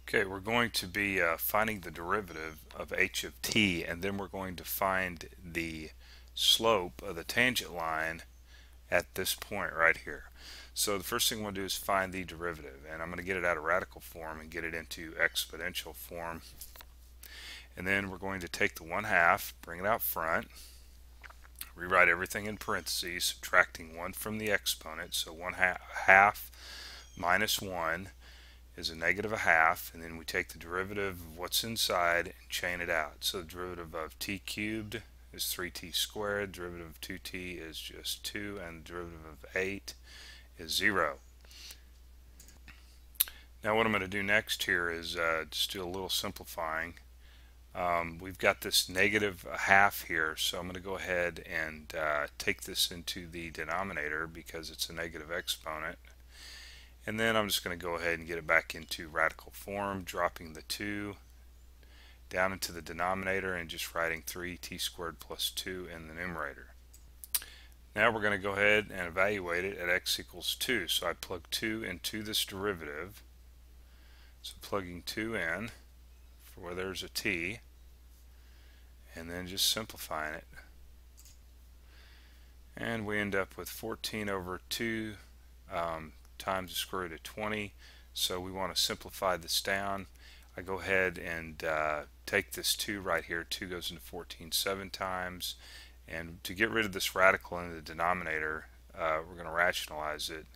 Okay, we're going to be finding the derivative of h of t, and then we're going to find the slope of the tangent line at this point right here. So the first thing we'll do is find the derivative, and I'm going to get it out of radical form and get it into exponential form. And then we're going to take the 1/2, bring it out front, rewrite everything in parentheses, subtracting 1 from the exponent, so 1/2 minus 1 is a negative 1/2, and then we take the derivative of what's inside and chain it out. So the derivative of t cubed is 3t squared, derivative of 2t is just 2, and the derivative of 8 is 0. Now what I'm going to do next here is just do a little simplifying. We've got this negative 1/2 here, so I'm going to go ahead and take this into the denominator because it's a negative exponent. And then I'm just going to go ahead and get it back into radical form, dropping the 2 down into the denominator and just writing 3t squared plus 2 in the numerator. Now we're going to go ahead and evaluate it at x equals 2. So I plug 2 into this derivative. So plugging 2 in for where there's a t, and then just simplifying it. And we end up with 14 over 2 times the square root of 20. So we want to simplify this down. I go ahead and take this 2 right here. 2 goes into 14 7 times. And to get rid of this radical in the denominator, we're going to rationalize it.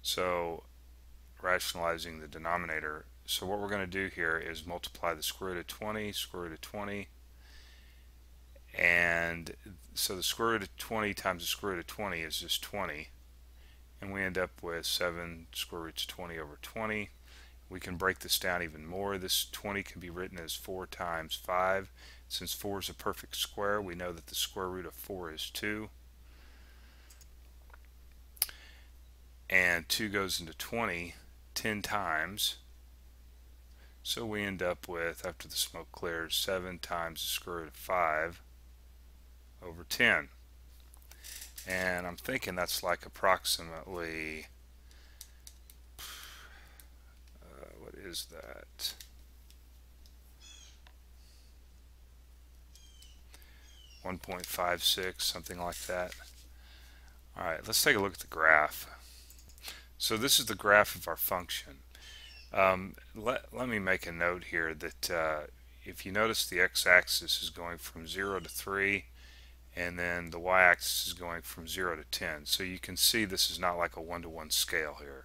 So rationalizing the denominator. So what we're going to do here is multiply the square root of 20, square root of 20. And so the square root of 20 times the square root of 20 is just 20. And we end up with 7 square roots of 20 over 20. We can break this down even more. This 20 can be written as 4 times 5. Since 4 is a perfect square, we know that the square root of 4 is 2. And 2 goes into 20 10 times. So we end up with, after the smoke clears, 7 times the square root of 5 over 10. And I'm thinking that's like approximately, what is that? 1.56, something like that. Alright, let's take a look at the graph. So this is the graph of our function. Let me make a note here that if you notice, the x-axis is going from 0 to 3, and then the y-axis is going from 0 to 10. So you can see this is not like a one-to-one scale here.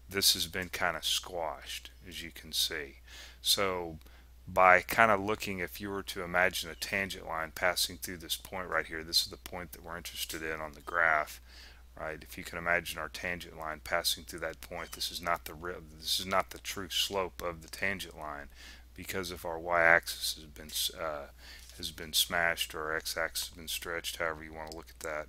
This has been kind of squashed, as you can see. So by kind of looking, if you were to imagine a tangent line passing through this point right here, this is the point that we're interested in on the graph, right? If you can imagine our tangent line passing through that point, this is not the true slope of the tangent line, because if our y-axis has been smashed, or our x-axis has been stretched, however you want to look at that.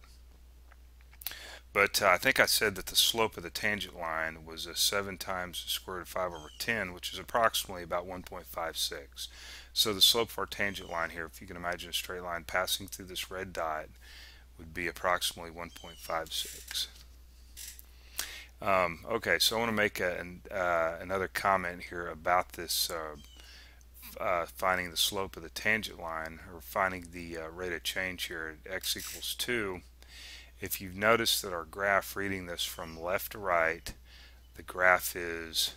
But I think I said that the slope of the tangent line was 7 times the square root of 5 over 10, which is approximately about 1.56. So the slope of our tangent line here, if you can imagine a straight line passing through this red dot, would be approximately 1.56. Okay, so I want to make another comment here about this finding the slope of the tangent line, or finding the rate of change here at x equals 2. If you've noticed that our graph, reading this from left to right, the graph is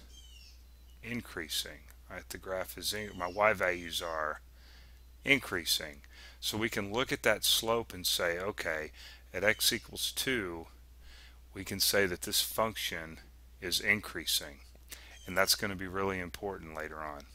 increasing. Right? The graph is my y values are increasing. So we can look at that slope and say, okay, at x equals 2, we can say that this function is increasing. And that's going to be really important later on.